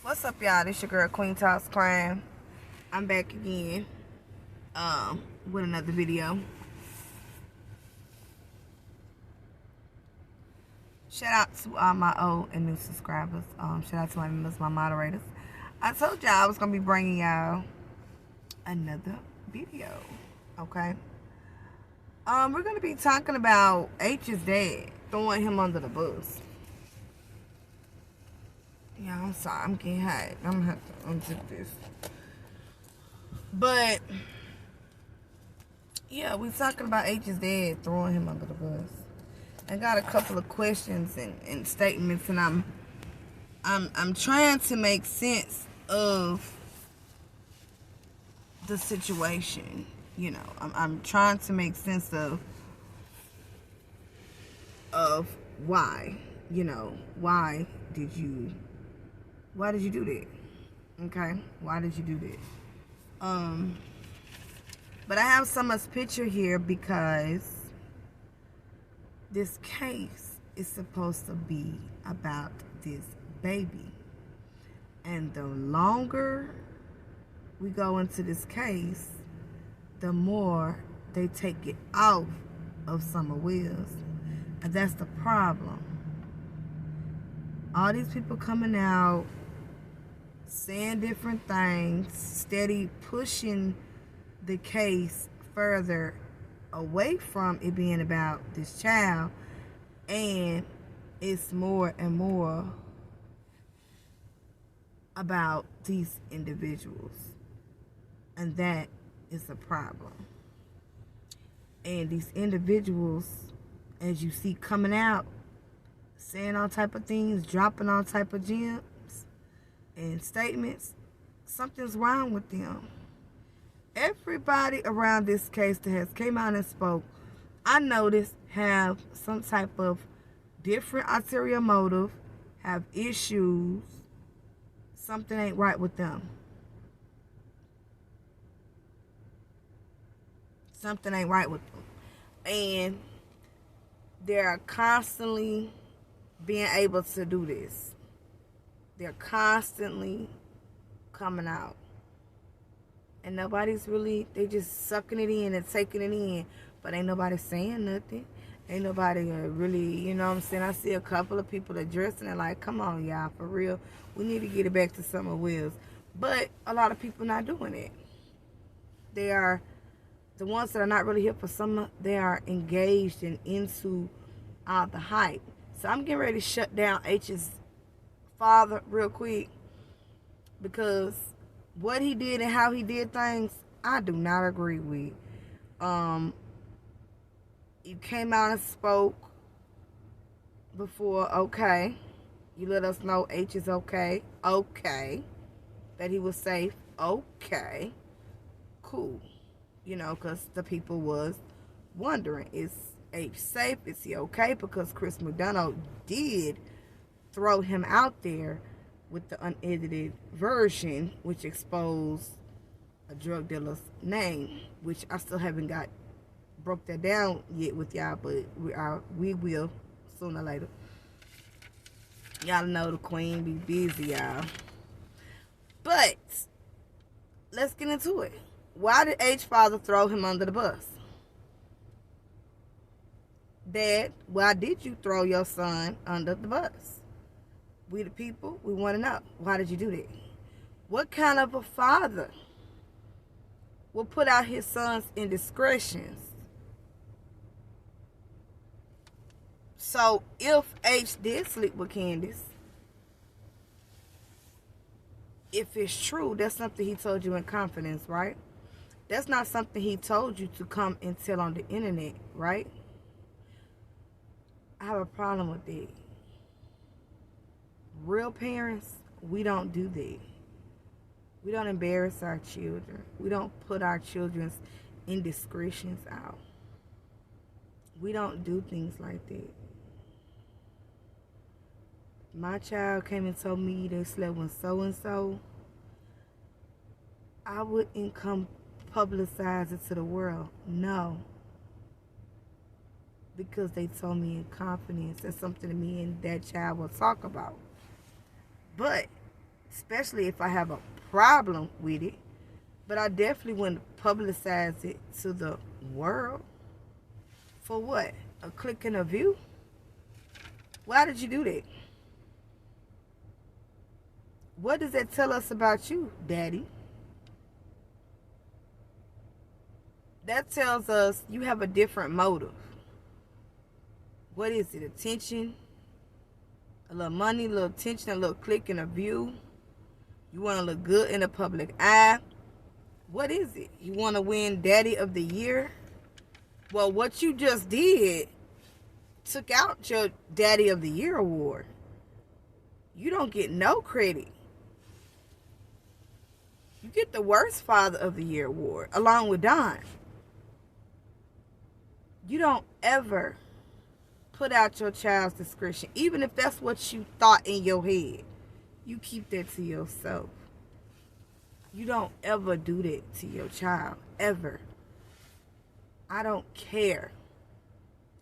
What's up, y'all? This your girl Queen Talks Crime. I'm back again with another video. Shout out to all my old and new subscribers. Shout out to my members, my moderators. I told y'all I was gonna be bringing y'all another video. Okay. We're gonna be talking about H's dad, throwing him under the bus. Yeah, I'm sorry. I'm getting hot. I'm gonna have to unzip this. But yeah, we're talking about H's dad throwing him under the bus. I got a couple of questions and statements, and I'm trying to make sense of the situation. You know, I'm trying to make sense of why. You know, why did you do that? Okay, why did you do that? But I have someone's picture here because this case is supposed to be about this baby, and the longer we go into this case, the more they take it off of Summer Wills, and that's the problem. All these people coming out saying different things, steady pushing the case further away from it being about this child, and it's more and more about these individuals, and that is a problem. And these individuals, as you see coming out, saying all type of things, dropping all type of gems and statements, something's wrong with them. Everybody around this case that has came out and spoke, I noticed, have some type of different ulterior motive, have issues. Something ain't right with them. Something ain't right with them. And they're constantly being able to do this. They're constantly coming out. And nobody's really, they just sucking it in and taking it in. But ain't nobody saying nothing. Ain't nobody really, you know what I'm saying? I see a couple of people addressing it like, come on, y'all, for real. We need to get it back to Summer Wills. But a lot of people not doing it. They are, the ones that are not really here for summer, they are engaged and into all the hype. So I'm getting ready to shut down H's father real quick, because what he did and how he did things, I do not agree with. You came out and spoke before, okay. You let us know H is okay. Okay. That he was safe. Okay. Cool. You know, because the people was wondering, is H safe? Is he okay? Because Chris McDonough did throw him out there with the unedited version, which exposed a drug dealer's name, which I still haven't broke that down yet with y'all, but we will sooner or later. Y'all know the queen be busy, y'all. But let's get into it. Why did H father throw him under the bus? Dad, why did you throw your son under the bus? We the people, we want to know. Why did you do that? What kind of a father will put out his sons' indiscretions? So if H did sleep with Candice, if it's true, that's something he told you in confidence, right? That's not something he told you to come and tell on the internet, right? I have a problem with that. Real parents, we don't do that. We don't embarrass our children. We don't put our children's indiscretions out. We don't do things like that. My child came and told me they slept with so-and-so. I wouldn't come publicize it to the world. No. Because they told me in confidence. That's something that me and that child will talk about. But, especially if I have a problem with it, but I definitely wouldn't publicize it to the world. For what? A click and a view? Why did you do that? What does that tell us about you, Daddy? That tells us you have a different motive. What is it? Attention? A little money, a little attention, a little click and a view? You want to look good in the public eye? What is it? You want to win Daddy of the Year? Well, what you just did took out your Daddy of the Year award. You don't get no credit. You get the worst Father of the Year award, along with Don. You don't ever put out your child's discretion, even if that's what you thought in your head. You keep that to yourself. You don't ever do that to your child, ever. I don't care.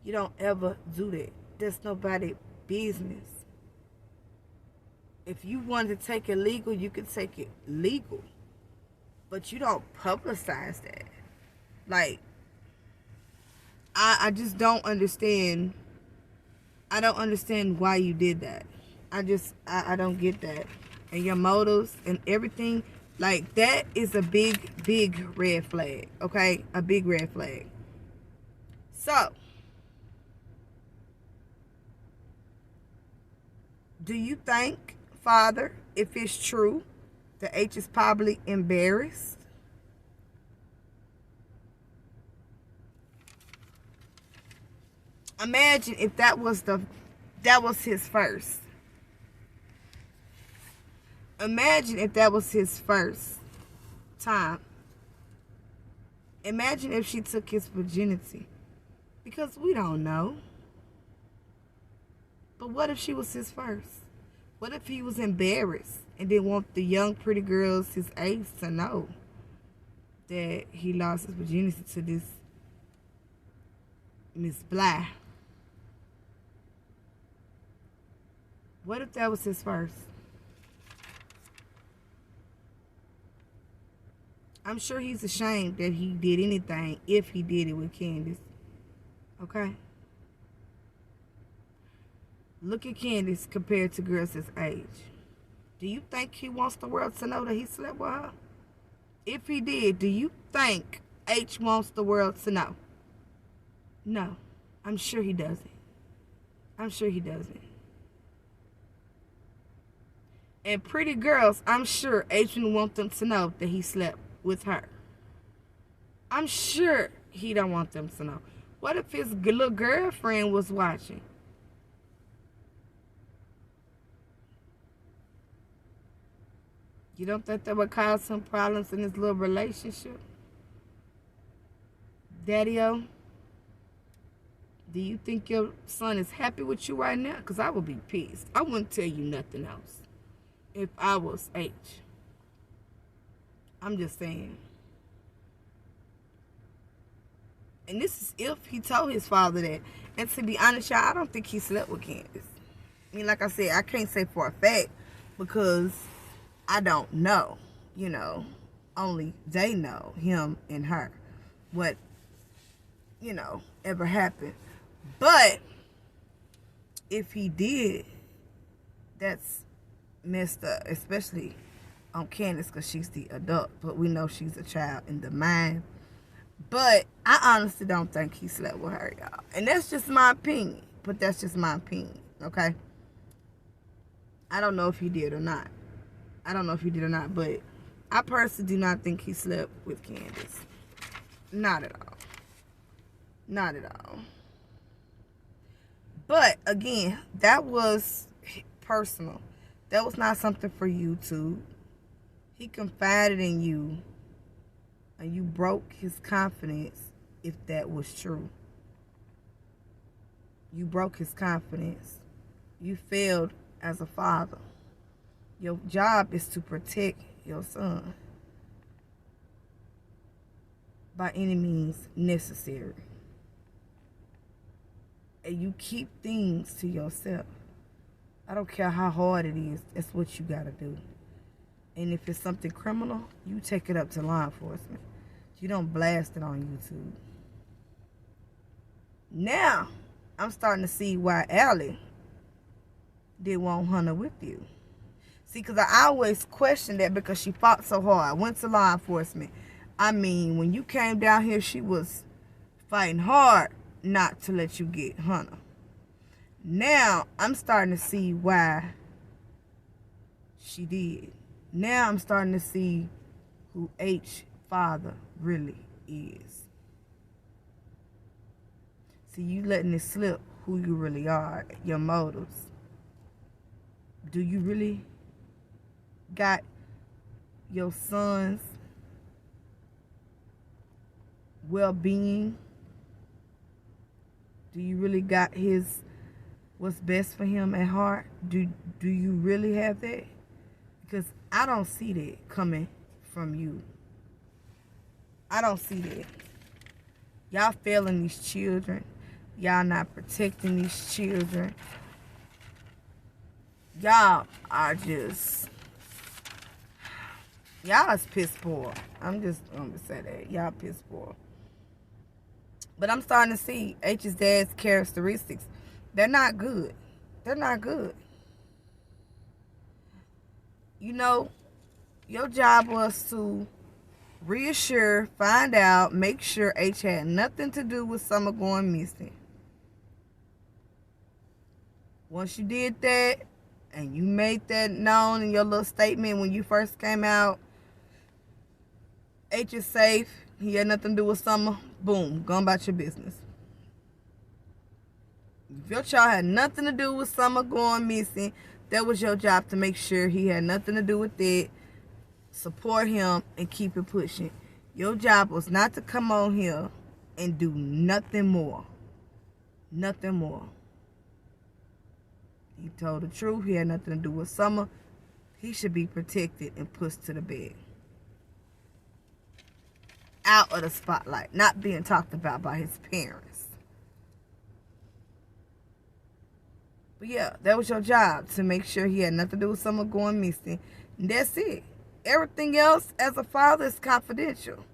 You don't ever do that. That's nobody's business. If you wanted to take it legal, you could take it legal. But you don't publicize that. Like, I just don't understand. I don't understand why you did that. I don't get that. And your motives and everything, like, that is a big, big red flag. Okay? A big red flag. So, do you think, Father, if it's true, the H is probably embarrassed? Imagine if that was his first. Imagine if that was his first time. Imagine if she took his virginity. Because we don't know. But what if she was his first? What if he was embarrassed and didn't want the young pretty girls his age to know that he lost his virginity to this Miss Bly? What if that was his first? I'm sure he's ashamed that he did anything, if he did it with Candice. Okay? Look at Candice compared to girls his age. Do you think he wants the world to know that he slept with her? If he did, do you think H wants the world to know? No. I'm sure he doesn't. I'm sure he doesn't. And pretty girls, I'm sure H didn't want them to know that he slept with her. I'm sure he don't want them to know. What if his little girlfriend was watching? You don't think that would cause some problems in his little relationship? Daddy-o, do you think your son is happy with you right now? Because I would be pissed. I wouldn't tell you nothing else if I was H. I'm just saying. And this is if he told his father that. And to be honest, y'all, I don't think he slept with Candice. I mean, like I said, I can't say for a fact because I don't know. You know, only they know, him and her, what, you know, ever happened. But if he did, that's messed up, especially on Candice because she's the adult, but we know she's a child in the mind. But I honestly don't think he slept with her, y'all. And that's just my opinion. But that's just my opinion, okay? I don't know if he did or not. But I personally do not think he slept with Candice. Not at all. Not at all. But, again, that was personal. That was not something for YouTube. He confided in you, and you broke his confidence if that was true. You broke his confidence. You failed as a father. Your job is to protect your son by any means necessary. And you keep things to yourself. I don't care how hard it is. That's what you got to do. And if it's something criminal, you take it up to law enforcement. You don't blast it on YouTube. Now, I'm starting to see why Allie didn't want Hunter with you. See, because I always questioned that because she fought so hard. Went to law enforcement. I mean, when you came down here, she was fighting hard not to let you get Hunter. Now, I'm starting to see why she did. Now, I'm starting to see who H father really is. See, you letting it slip who you really are, your motives. Do you really got your son's well-being? Do you really got his what's best for him at heart? Do you really have that? Because I don't see that coming from you. I don't see that. Y'all failing these children. Y'all not protecting these children. Y'all are just... Y'all is piss poor. I'm just going to say that. Y'all piss poor. But I'm starting to see H's dad's characteristics. They're not good. They're not good. You know, your job was to reassure, find out, make sure H had nothing to do with Summer going missing. Once you did that, and you made that known in your little statement when you first came out, H is safe, he had nothing to do with Summer, boom, go about your business. If your child had nothing to do with Summer going missing, that was your job to make sure he had nothing to do with it, support him, and keep it pushing. Your job was not to come on here and do nothing more. Nothing more. He told the truth. He had nothing to do with Summer. He should be protected and pushed to the bed. Out of the spotlight. Not being talked about by his parents. But yeah, that was your job. To make sure he had nothing to do with Summer going missing. And that's it. Everything else as a father is confidential.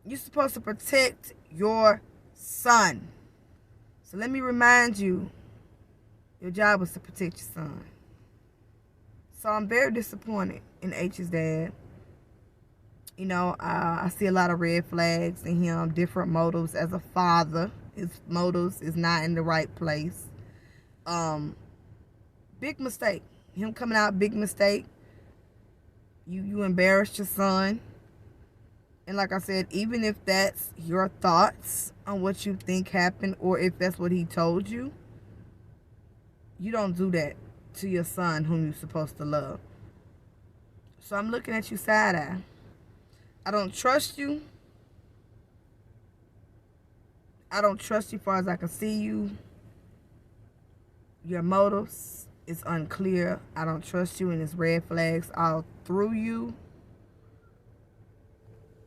You're supposed to protect your son. So let me remind you, your job was to protect your son. So I'm very disappointed in H's dad. You know, I see a lot of red flags in him, different motives as a father. His motives is not in the right place. Big mistake. Him coming out, big mistake. You embarrassed your son. And like I said, even if that's your thoughts on what you think happened, or if that's what he told you, you don't do that to your son whom you're supposed to love. So I'm looking at you side-eye. I don't trust you. I don't trust you far as I can see you. Your motives is unclear. I don't trust you, and there's red flags all through you.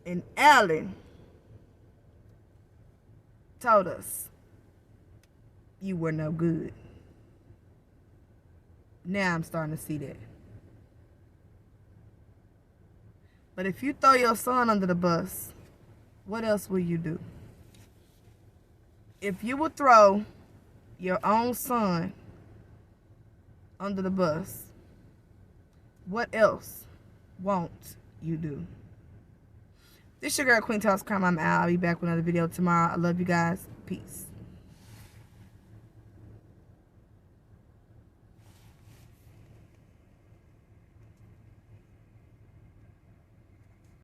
And Alan told us you were no good. Now I'm starting to see that. But if you throw your son under the bus, what else will you do? If you would throw your own son under the bus, What else won't you do? This your girl, Queen Toss Crime. I'm out. I'll be back with another video tomorrow. I love you guys. Peace.